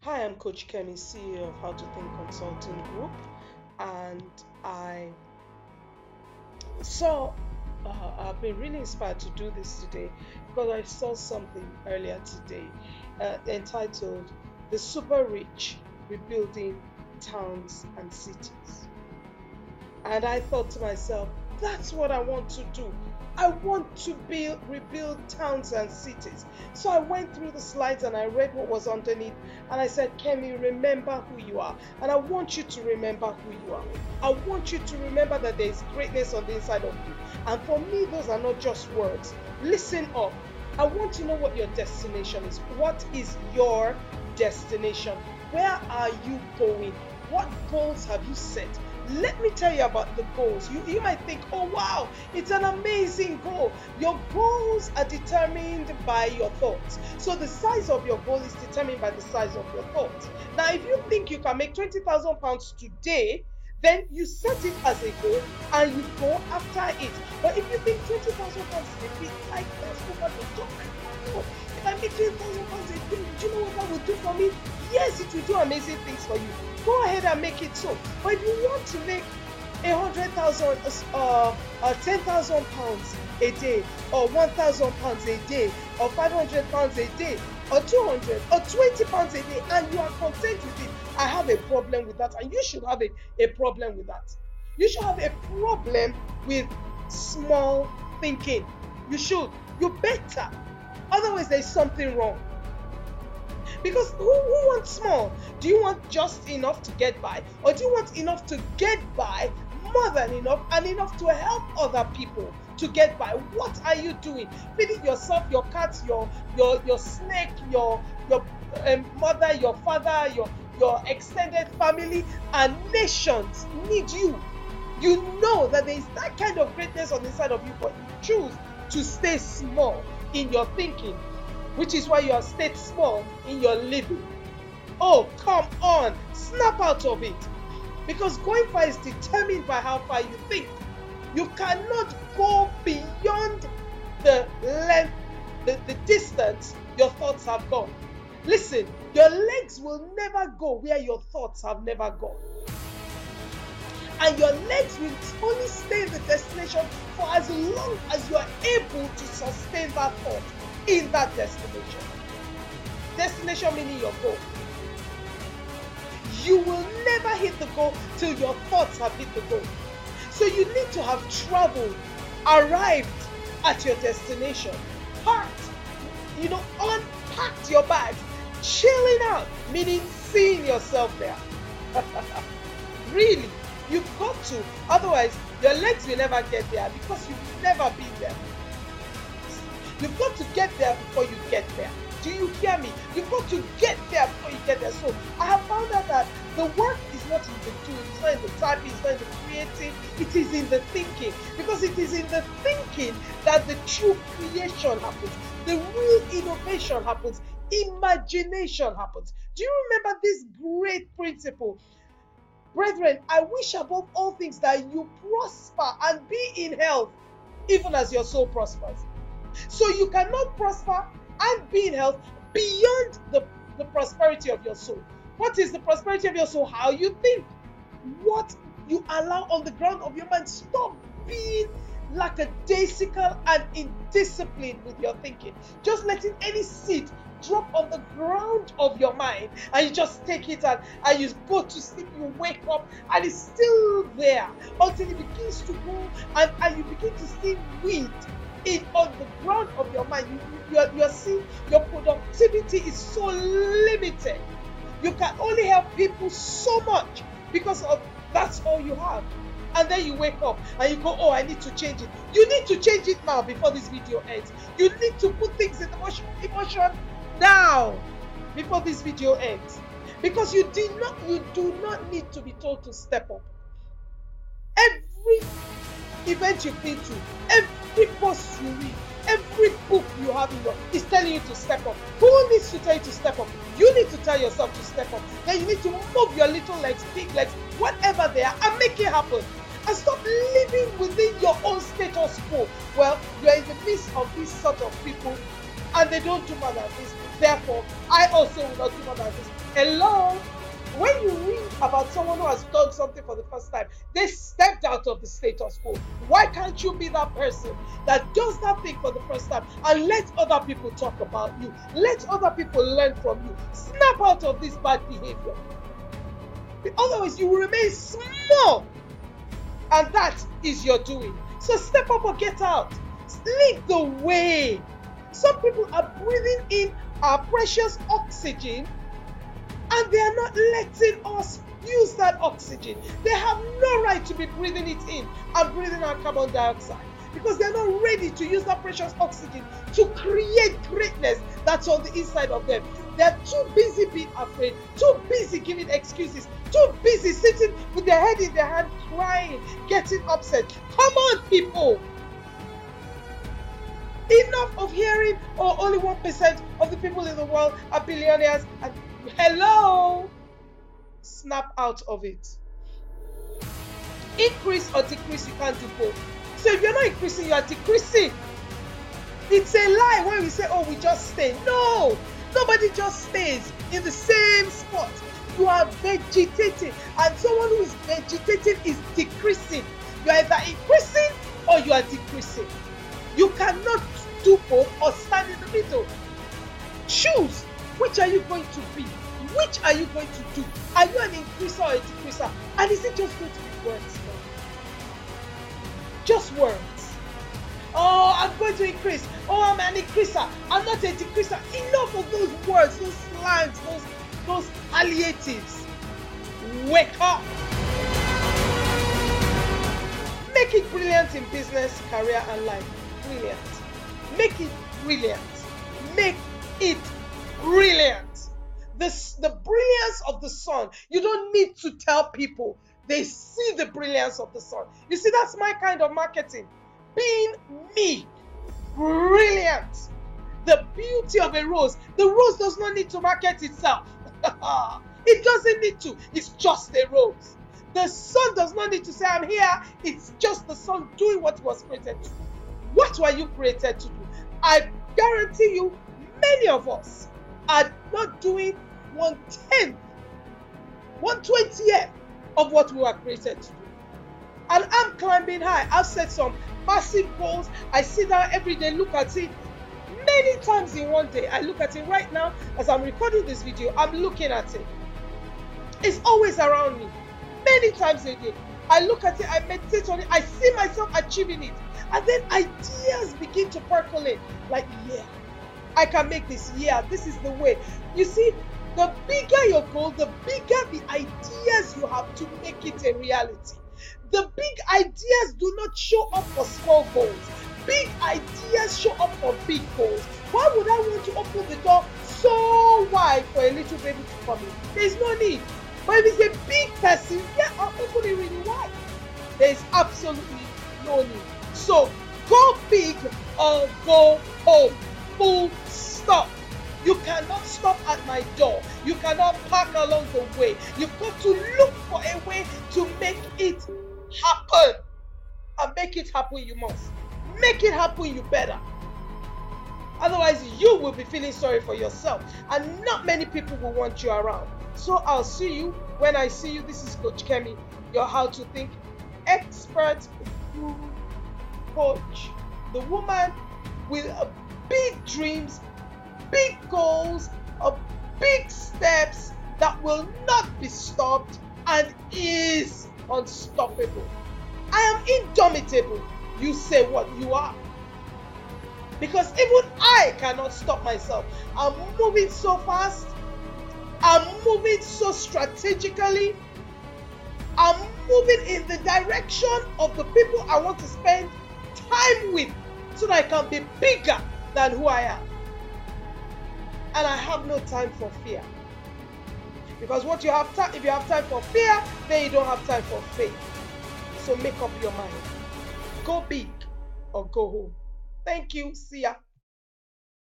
Hi, I'm Coach Kemi, CEO of How to Think Consulting Group, and I saw I've been really inspired to do this today because I saw something earlier today entitled "The Super Rich Rebuilding Towns and Cities." And I thought to myself, that's what I want to do. I want to rebuild towns and cities. So I went through the slides and I read what was underneath. And I said, Kemi, remember who you are. And I want you to remember who you are. I want you to remember that there is greatness on the inside of you. And for me, those are not just words. Listen up. I want to know what your destination is. What is your destination? Where are you going? What goals have you set? Let me tell you about the goals. You might think, oh wow, it's an amazing goal. Your goals are determined by your thoughts. So the size of your goal is determined by the size of your thoughts. Now, if you think you can make £20,000 today, then you set it as a goal and you go after it. But if you think £20,000 is a bit like that's over the top, no. If I make £20,000 a day, do you know what that will do for me? Yes, it will do amazing things for you. Go ahead and make it so. But if you want to make 100,000, 10,000 pounds a day, or 1,000 pounds a day, or 500 pounds a day, or 200, or 20 pounds a day, and you are content with it, I have a problem with that, and you should have a problem with that. You should have a problem with small thinking. You should. You better. Otherwise, there's something wrong. Because who wants small? Do you want just enough to get by? Or do you want enough to get by, more than enough, and enough to help other people to get by? What are you doing? Feeding yourself, your cats, your snake, your mother, your father, your extended family, and nations need you. You know that there is that kind of greatness on the inside of you, but you choose to stay small in your thinking, which is why you have stayed small in your living. Oh, come on, snap out of it. Because going far is determined by how far you think. You cannot go beyond the length, the distance your thoughts have gone. Listen, your legs will never go where your thoughts have never gone. And your legs will only stay in the destination for as long as you are able to sustain that thought in that destination. Destination meaning your goal. You will never hit the goal till your thoughts have hit the goal. So you need to have traveled, arrived at your destination, packed, unpacked your bags, chilling out, meaning seeing yourself there. Really, you've got to. Otherwise, your legs will never get there because you've never been there. You've got to get there before you get there. Do you hear me? You've got to get there before you get there. So I have found out that the work is not in the doing, it's not in the typing, it's not in the creating, it is in the thinking. Because it is in the thinking that the true creation happens, the real innovation happens, imagination happens. Do you remember this great principle? Brethren, I wish above all things that you prosper and be in health, even as your soul prospers. So you cannot prosper and be in health beyond the prosperity of your soul. What is the prosperity of your soul? How you think. What you allow on the ground of your mind. Stop being lackadaisical and indisciplined with your thinking. Just letting any seed drop on the ground of your mind and you just take it and you go to sleep, you wake up and it's still there until it begins to go and you begin to see weed on the ground of your mind. You're seeing your productivity is so limited. You can only help people so much because of that's all you have. And then you wake up and you go, oh, I need to change it. You need to change it now before this video ends. You need to put things in emotion now before this video ends. Because you do not need to be told to step up. Every event you've been to, every post you read, every book you have in your is telling you to step up. Who needs to tell you to step up? You need to tell yourself to step up. Then you need to move your little legs, big legs, whatever they are, and make it happen. And stop living within your own status quo. Well, you are in the midst of these sort of people, and they don't do more than this. Therefore, I also will not do more than this. Hello? When you read about someone who has done something for the first time, they stepped out of the status quo. Why can't you be that person that does that thing for the first time and let other people talk about you? Let other people learn from you. Snap out of this bad behavior. Otherwise, you will remain small. And that is your doing. So step up or get out. Lead the way. Some people are breathing in our precious oxygen, and they are not letting us use that oxygen. They have no right to be breathing it in and breathing out carbon dioxide, because they're not ready to use that precious oxygen to create greatness that's on the inside of them. They're too busy being afraid, too busy giving excuses, too busy sitting with their head in their hand, crying, getting upset. Come on, people. Enough of hearing, oh, only 1% of the people in the world are billionaires. And hello, snap out of it. Increase or decrease, you can't do both. So if you're not increasing, you are decreasing. It's a lie when we say, oh, we just stay. No, nobody just stays in the same spot. You are vegetating, and someone who is vegetating is decreasing. You are either increasing or you are decreasing. You cannot do both or stand in the middle. Choose. Which are you going to be? Which are you going to do? Are you an increaser or a decreaser? And is it just going to be words now? Just words. Oh, I'm going to increase. Oh, I'm an increaser. I'm not a decreaser. Enough of those words, those slangs, those palliatives. Wake up. Make it brilliant in business, career, and life. Brilliant. Make it brilliant. Make it brilliant. The brilliance of the sun. You don't need to tell people. They see the brilliance of the sun. You see, that's my kind of marketing. Being me. Brilliant. The beauty of a rose. The rose does not need to market itself. It doesn't need to. It's just a rose. The sun does not need to say, I'm here. It's just the sun doing what it was created to do. What were you created to do? I guarantee you, many of us are not doing 1/10, 1/20th of what we were created to do. And I'm climbing high. I've set some massive goals. I sit down every day, look at it. Many times in one day, I look at it right now as I'm recording this video. I'm looking at it. It's always around me. Many times a day. I look at it, I meditate on it, I see myself achieving it. And then ideas begin to percolate. Like, yeah, I can make this. Yeah, this is the way. You see, the bigger your goal, the bigger the ideas you have to make it a reality. The big ideas do not show up for small goals. Big ideas show up for big goals. Why would I want to open the door so wide for a little baby to come in? There's no need. But if it's a big person, yeah, I'll open it really wide. There's absolutely no need. So go big or go home. Full stop. You cannot stop at my door. You cannot park along the way. You've got to look for a way to make it happen. And make it happen you must. Make it happen you better. Otherwise, you will be feeling sorry for yourself. And not many people will want you around. So I'll see you when I see you. This is Coach Kemi, your How to Think expert guru coach. The woman with big dreams, big goals, big steps that will not be stopped and is unstoppable. I am indomitable. You say what you are. Because even I cannot stop myself. I'm moving so fast. I'm moving so strategically. I'm moving in the direction of the people I want to spend time with so that I can be bigger than who I am. And I have no time for fear. Because what you have if you have time for fear, then you don't have time for faith. So make up your mind. Go big or go home. Thank you. See ya.